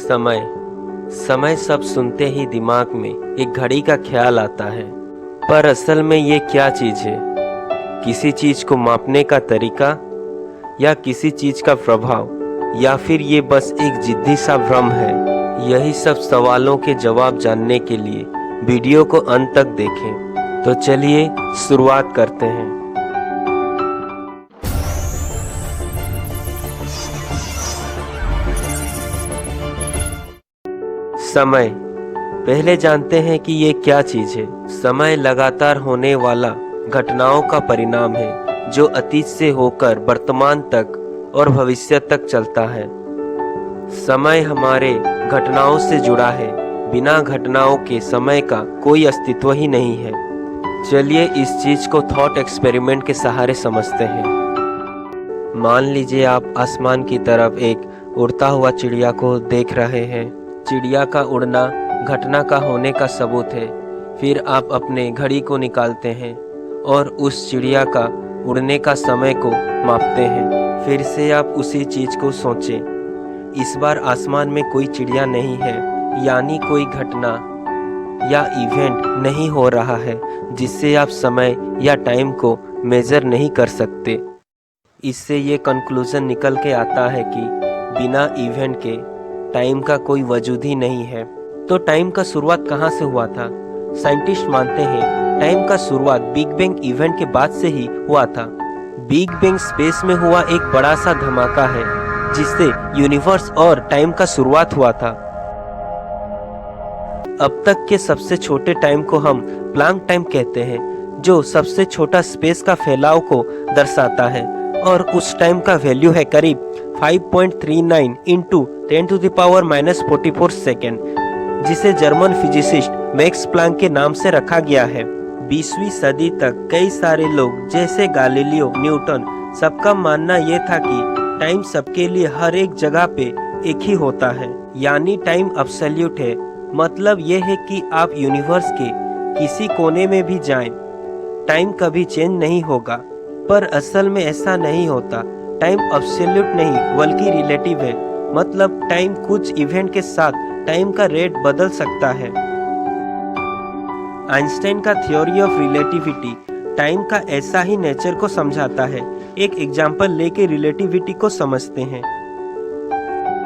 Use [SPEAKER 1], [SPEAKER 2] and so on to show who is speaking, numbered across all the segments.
[SPEAKER 1] समय समय सब सुनते ही दिमाग में एक घड़ी का ख्याल आता है। पर असल में ये क्या चीज़ है? किसी चीज़ को मापने का तरीका, या किसी चीज़ का प्रभाव, या फिर ये बस एक जिद्दी सा भ्रम है? यही सब सवालों के जवाब जानने के लिए वीडियो को अंत तक देखें। तो चलिए शुरुआत करते हैं। समय। पहले जानते हैं कि ये क्या चीज़ है। समय लगातार होने वाला घटनाओं का परिणाम है जो अतीत से होकर वर्तमान तक और भविष्य तक चलता है। समय हमारे घटनाओं से जुड़ा है। बिना घटनाओं के समय का कोई अस्तित्व ही नहीं है। चलिए इस चीज़ को थॉट एक्सपेरिमेंट के सहारे समझते हैं। मान लीजिए आप आसमान की तरफ एक उड़ता हुआ चिड़िया को देख रहे हैं। चिड़िया का उड़ना घटना का होने का सबूत है। फिर आप अपने घड़ी को निकालते हैं और उस चिड़िया का उड़ने का समय को मापते हैं। फिर से आप उसी चीज़ को सोचें। इस बार आसमान में कोई चिड़िया नहीं है, यानी कोई घटना या इवेंट नहीं हो रहा है जिससे आप समय या टाइम को मेज़र नहीं कर सकते। इससे ये कंक्लूजन निकल के आता है कि बिना इवेंट के टाइम का कोई वजूद ही नहीं है। तो टाइम का शुरुआत कहाँ से हुआ था? साइंटिस्ट मानते हैं टाइम का शुरुआत बिग बैंग इवेंट के बाद से ही हुआ था। बिग बैंग स्पेस में हुआ एक बड़ा सा धमाका है जिससे यूनिवर्स और टाइम का शुरुआत हुआ था। अब तक के सबसे छोटे टाइम को हम प्लैंक टाइम कहते हैं, जो सबसे छोटा स्पेस का फैलाव को दर्शाता है, और उस टाइम का वैल्यू है करीब 5.39 इंटू 10⁻⁻⁴ सेकेंड, जिसे जर्मन फिजिसिस्ट मैक्स प्लैंक के नाम से रखा गया है। 20वीं सदी तक कई सारे लोग जैसे गैलीलियो, न्यूटन, सबका मानना यह था कि टाइम सबके लिए हर एक जगह पे एक ही होता है, यानी टाइम अब्सोल्यूट है। मतलब यह है कि आप यूनिवर्स के किसी कोने में भी जाएं, टाइम कभी चेंज नहीं होगा। पर असल में ऐसा नहीं होता। टाइम अब्सोल्यूट नहीं बल्कि रिलेटिव है। मतलब टाइम कुछ इवेंट के साथ टाइम का रेट बदल सकता है। आइंस्टाइन का थ्योरी ऑफ रिलेटिविटी टाइम का ऐसा ही नेचर को समझाता है। एक एग्जांपल लेके रिलेटिविटी को समझते हैं।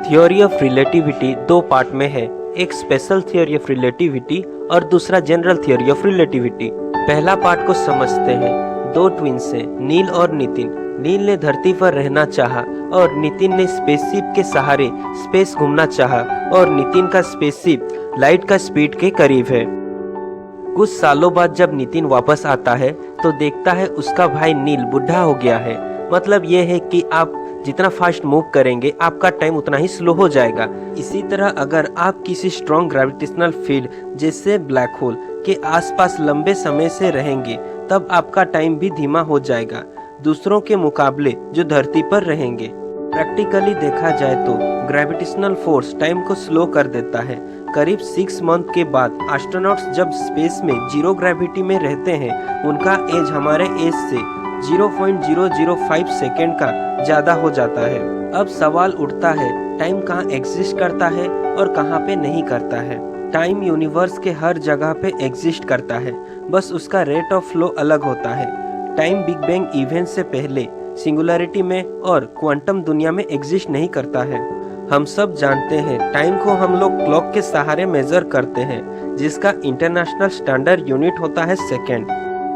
[SPEAKER 1] थ्योरी ऑफ रिलेटिविटी दो पार्ट में है, एक स्पेशल थ्योरी ऑफ रिलेटिविटी और दूसरा जनरल थ्योरी ऑफ रिलेटिविटी। पहला पार्ट को समझते हैं। दो ट्विंस हैं, नील और नितिन। नील ने धरती पर रहना चाहा और नितिन ने स्पेसशिप के सहारे स्पेस घूमना चाहा, और नितिन का स्पेसशिप लाइट का स्पीड के करीब है। कुछ सालों बाद जब नितिन वापस आता है तो देखता है उसका भाई नील बुढ़ा हो गया है। मतलब ये है कि आप जितना फास्ट मूव करेंगे आपका टाइम उतना ही स्लो हो जाएगा। इसी तरह अगर आप किसी स्ट्रॉन्ग ग्रेविटेशनल फील्ड जैसे ब्लैक होल के आसपास लंबे समय से रहेंगे तब आपका टाइम भी धीमा हो जाएगा दूसरों के मुकाबले जो धरती पर रहेंगे। प्रैक्टिकली देखा जाए तो ग्रेविटेशनल फोर्स टाइम को स्लो कर देता है। करीब 6 मंथ के बाद एस्ट्रोनॉट्स जब स्पेस में जीरो ग्रेविटी में रहते हैं, उनका एज हमारे एज से 0.005 सेकेंड का ज़्यादा हो जाता है। अब सवाल उठता है, टाइम कहाँ एग्जिस्ट करता है और कहाँ पे नहीं करता है? टाइम यूनिवर्स के हर जगह पे एग्जिस्ट करता है, बस उसका रेट ऑफ फ्लो अलग होता है। टाइम बिग बैंग इवेंट से पहले सिंगुलैरिटी में और क्वांटम दुनिया में एग्जिस्ट नहीं करता है। हम सब जानते हैं टाइम को हम लोग क्लॉक के सहारे मेजर करते हैं, जिसका इंटरनेशनल स्टैंडर्ड यूनिट होता है सेकेंड।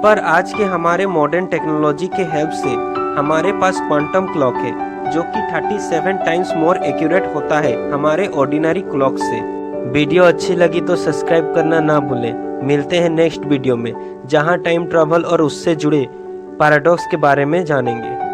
[SPEAKER 1] पर आज के हमारे मॉडर्न टेक्नोलॉजी के हेल्प से हमारे पास क्वांटम क्लॉक है, जो कि 37 टाइम्स मोर एक्यूरेट होता है हमारे ऑर्डिनरी क्लॉक से। वीडियो अच्छी लगी तो सब्सक्राइब करना ना भूलें। मिलते हैं नेक्स्ट वीडियो में, जहां टाइम ट्रैवल और उससे जुड़े पैराडॉक्स के बारे में जानेंगे।